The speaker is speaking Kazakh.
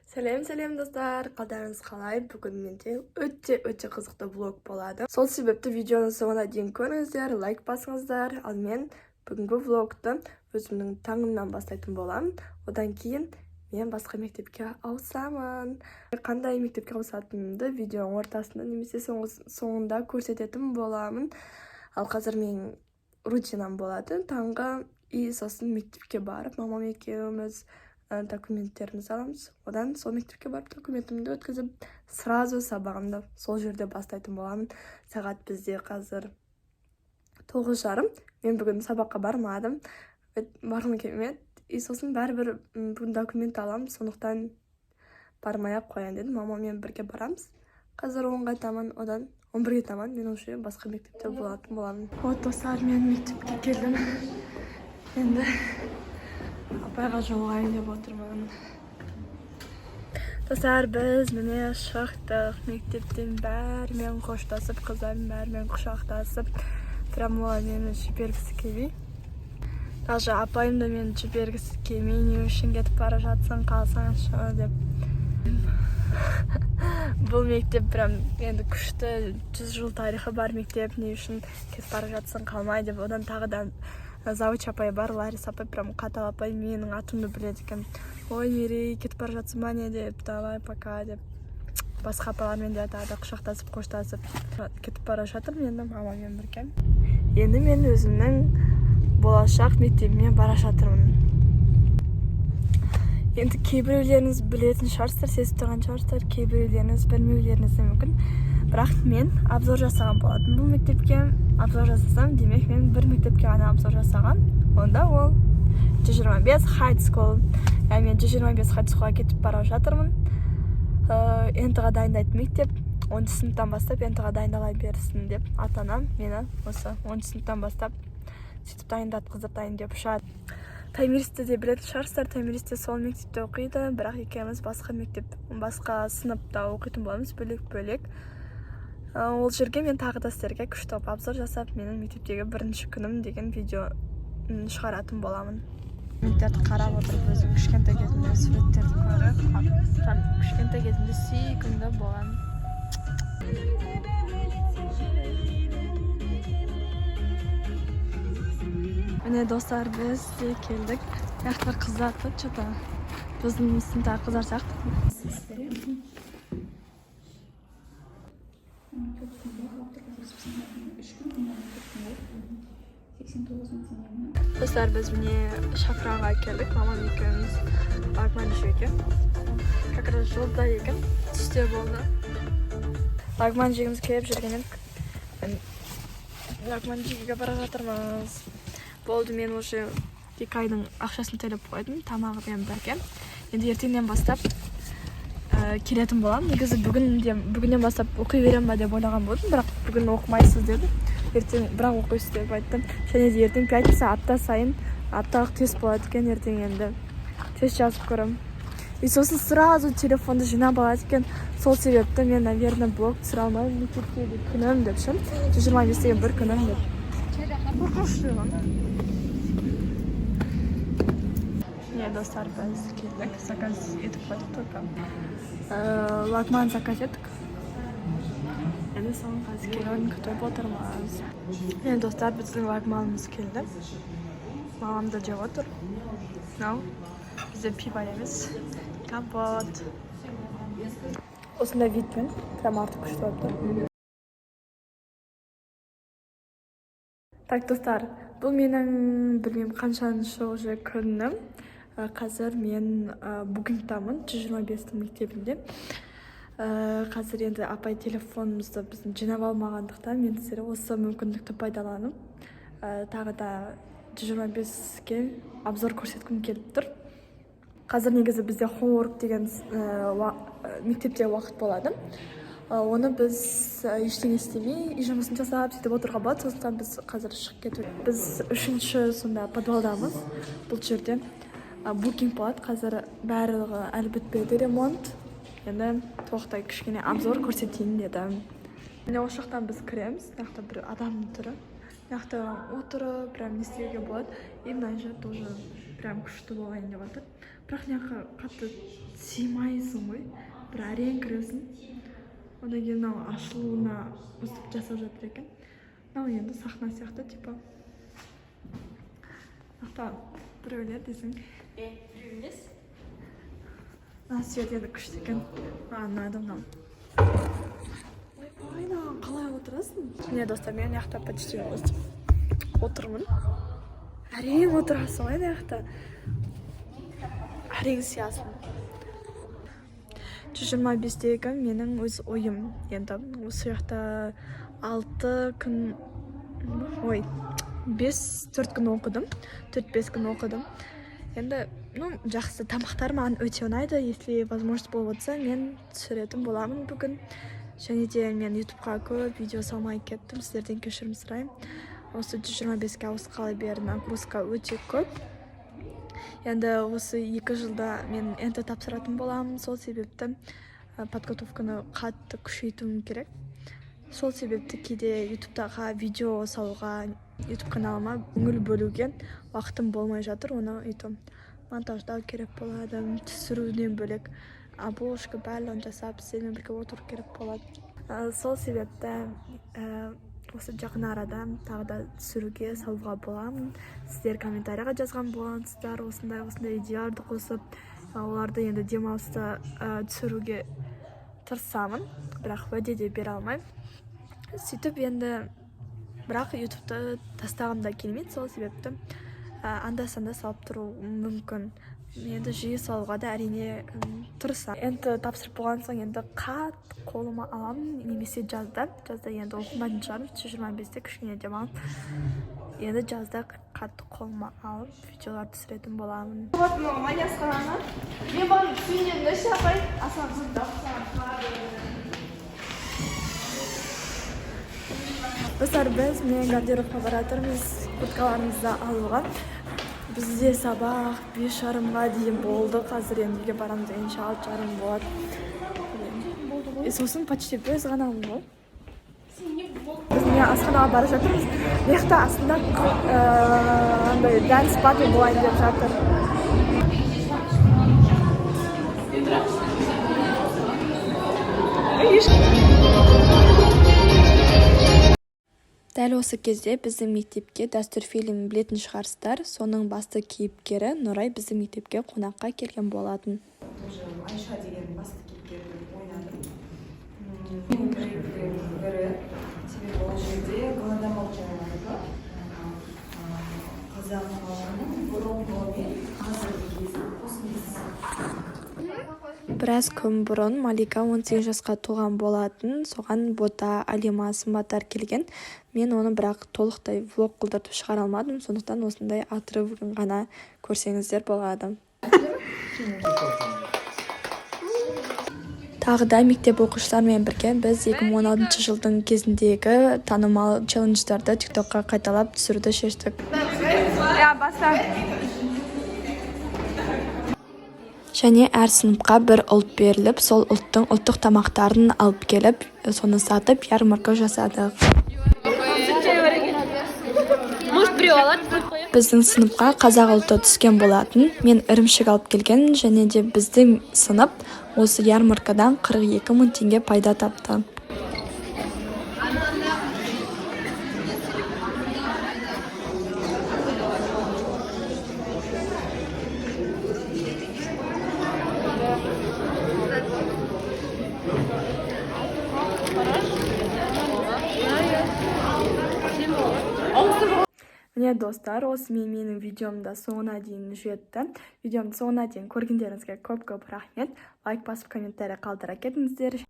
Сәлем достар, қалдарыңыз қалай? Бүгін менде өте қызықты влог болады. Сол себепті видеоны соңына дейін көріңіздер, лайк басыңыздар. Ал мен бүгінгі влогты өзімнің таңымнан бастайтын боламын. Одан кейін мен басқа мектепке ауысамын. Қандай мектепке ауысатынымды видеоның ортасында немесе соңында көрсететін боламын. Ал қазір менің рутинам болады. Таңғы сосын мектепке барып, мамам екеуміз документтерімізді аламыз. Одан сол мектепке барып документімді өткізіп, сразу сабағымды сол жерде бастайтын боламын. Сағат бізде қазір 9:30. Мен бүгін сабаққа бармадым. Барғым келмеді. Сосын бәрібір бүгін документ аламын, сондықтан бармай-ақ қояйын дедім. Мамамен бірге барамыз. Қазір 10-ға таман, одан 11-ге таман мен уже басқа мектепте болатын боламын. Вот достар, мен мектепке келдім. Енді апайға жолығайын деп отырмын. Достар, біз міне шықтық. Мектептен бәрімен қоштасып, қыздардың бәрімен құшақтасып, прям олар мені жібергісі келмей. Даже апайым да мені жібергісі келмей, не үшін кетіп бара жатсың, қалсаңшы деп. Бұл мектеп прям енді күшті, 100 жыл тарихы бар мектеп, не үшін кетіп бара жатсың, қалмай деп. Одан тағы да завуч апай бар, Ларис апай прям қатал апай, менің атымды біледі екен. Ой, Мерей, кетіп бара жатсың ба не деп, давай пока деп. Басқа апайлармен де тағы да құшақтасып, қоштасып кетіп бара жатырмын енді мамамен бірге. Енді мен өзімнің болашақ мектебіме бара жатырмын. Енді кейбіреулеріңіз білетін шығарсыздар, сезіп тұрған шығарсыздар, кейбіреулеріңіз білмеулеріңіз де мүмкін. Бірақ мен обзор жасаған болатын бұл мектепке. Обзор жасасам, демек мен бір мектепке ғана обзор жасаған. Онда ол 125 high school. Мен 125 high schoolға кетіп бара жатырмын. НТ-ға дайындайтын мектеп. 10 сыныптан бастап НТ-ға дайындала берсін деп ата-анам мені осы 10 сыныптан бастап сөйтіп дайындатқызып деп ұшады. Таймиристі де білетін шығарсыздар, Таймиристі сол мектепте оқиды, бірақ екеуміз басқа сыныпта оқитын боламыз, бөлек. Ол жерге мен тағы да сіздерге күшті обзор жасап, менің мектептегі бірінші күнім деген видео шығаратын боламын. Мектепті қарап отырып, өзім кішкентай кезімде суреттерді көріп, кішкентай кезімде сүйкімді болған. Міне достар, біз де келдік. Яқтар қыздар тұр, что-то біздің сыныптағы қыздар сияқты. Достар, біз міне шақыранға келдік. Мамам екеуміз Лагман жеуге. Как раз жолда екен, түсте болды. Лагман жегіміз келіп жүргенен Лагман жеуге бара жатырмыз. Болды, мен уже 2 айдың ақшасын төлеп қойдым, тамағымен бірге. Енді ертеңнен бастап келетін болам. Негізі бүгіннен бастап оқи берем ба деп ойлаған болдым, бірақ бүгін оқымайсыз деді. Ертең бірақ оқисыз деп айттым. Және де ертең пятница, апта сайын апталық тест болады екен, ертең енді тест жазып көрем. Сосын сразу телефонды жинап алады екен. Сол себепті мен, наверное, блог түсіре алмаймын, мектепке күнім деп шын. 125 деген бір күнім деп. Қорқынышты ғана. Не, достар, біз келдік, заказ етіп қойдық только. Лагман заказ еттік. Енді соң қазір келуін күтіп отырмыз. Енді достар, біздің лагманымыз келді. Мамам да жеп отыр. Бізде пиво емес, компот. Осындай витмен, прям артық күшті болыпты. Так, достар, бұл менің білмеймін қаншаншы уже күнім. Қазір мен бүгінтамын 125-тің мектебінде. Қазір енді апай телефонымызды біздің жинап алмағандықтан мен сіздерге осы мүмкіндікті пайдаланып, тағы да 125-ке обзор көрсеткім келіп тұр. Қазір негізі бізде homework деген мектепте уақыт болады. Оны біз ештеңе істемей, үй жұмысын жасап, сөйтіп отыруға болады. Сондықтан біз қазір шығып кетіп. Біз 3-ші сонда подвалдамыз. Бұл жерде букинг болады. Қазір барлығы әлі бітпеді, ремонт. Енді тоқтай кішкене обзор көрсетейін деді. Міне осы жақтан біз кіреміз. Мына жақта бір адамның түрі. Жақта отырып, прям не істеуге болады. И мына жер тоже прям күшті болайын деп жатыр. Бірақ мына қатты сыймайсың ғой. Бір әрең кіресің. Одан кейін мынау ашылуына өстіп жасап жатыр екен. Мынау енді сахна сияқты, типа. Жақта біреулер десең. Біреу емес. Мына свет енді күшті екен. Маған ұнады мынау. Ойна, қалай отырасың? Міне достар, мен жақта почти отырмын. Әрең отырасың ғой жақта. Әрең сиясың. 125-дегі менің өз ойым. Енді осы жақта 4 күн оқыдым. 4-5 күн оқыдым. Енді, жақсы тамақтар маған өте ұнайды. Если возможность болып отса, мен түсіретін боламын бүгін. Және де мен ютубқа көп видео салмай кеттім. Сіздерден кешірім сұраймын. Осы 125-ке ауысқалы бері нагрузка өте көп. Енді осы 2 жылда мен НТ тапсыратын боламын. Сол себепті подготовканы қатты күшейтуім керек. Сол себепті кейде ютубтаға видео салуға, ютуб каналыма көңіл бөлуге уақытым болмай жатыр. Оны өйтіп монтаждау керек болады, түсіруден бөлек обложка барлығын жасап, сіздермен бірге отыру керек болады. Сол себепті осы жақын арада тағы да түсіруге салуға боламын. Сіздер комментарияға жазған боласыздар, осындай идеяларды қосып, оларды енді демалыста түсіруге тырысамын, бірақ уәде де бере алмаймын. Сөйтіп енді бірақ ютубты тастағым да келмейді, сол себепті анда-санда салып тұру мүмкін. Енді жиі салуға да әрине тырысамын. Енді тапсырып болған соң енді қатты қолыма аламын, немесе жазда енді оқымайтын шығармын, 125-те кішкене демалып. Енді жазда қатты қолыма алып, видеолар түсіретін боламын. Вот маманя асқананы. Мен барын сүйінен өші апай, асан зұнда Достар, біз мен гардеробқа баратырмыз, курткаларымызды алуға. Бізде сабақ 5:30-ға дейін болды. Қазір енді үйге барамыз дегенше 6:30 болады. Сосын почти біз ғана ғой. Біз міне асханаға бара жатырмыз. Мекта астында дәнс батл болайын деп жатыр. Дәл осы кезде біздің мектепке дәстүр фильмін білетін шығарсыздар. Соның басты кейіпкері Нұрай біздің мектепке қонаққа келген болатын. Айша деген басты кейіпкерді ойнадым. Менің кейіпкердің бірі, себебі ол жерде Голодомор жайлары бар. Қазақ халқының бұрынғы мен қазіргі кезін қосындысы. Біраз күн бұрын Малика 18 жасқа толған болатын. Соған Бота, Алима, сымбаттар келген. Мен оны бірақ толықтай влог қылдыртып шығара алмадым. Сондықтан осындай отрывын ғана көрсеңіздер болады. Тағы да мектеп оқушылармен бірге біз 2016 жылдың кезіндегі танымал челлендждарды TikTokқа қайталап түсіруді шештік. Және әр сыныпқа бір ұлт беріліп, сол ұлттың ұлттық тамақтарын алып келіп, соны сатып, ярмарка жасадық. Біздің сыныпқа қазақ ұлты түскен болатын. Мен ірімшік алып келген, және де біздің сынып осы ярмаркадан 42 000 теңге пайда тапты. Міне достар, осы менің видеомда соңына дейін жетті. Видеомды соңына дейін көргендеріңізге көп рахмет. Лайк басып, комментарий қалдыра кетіңіздер.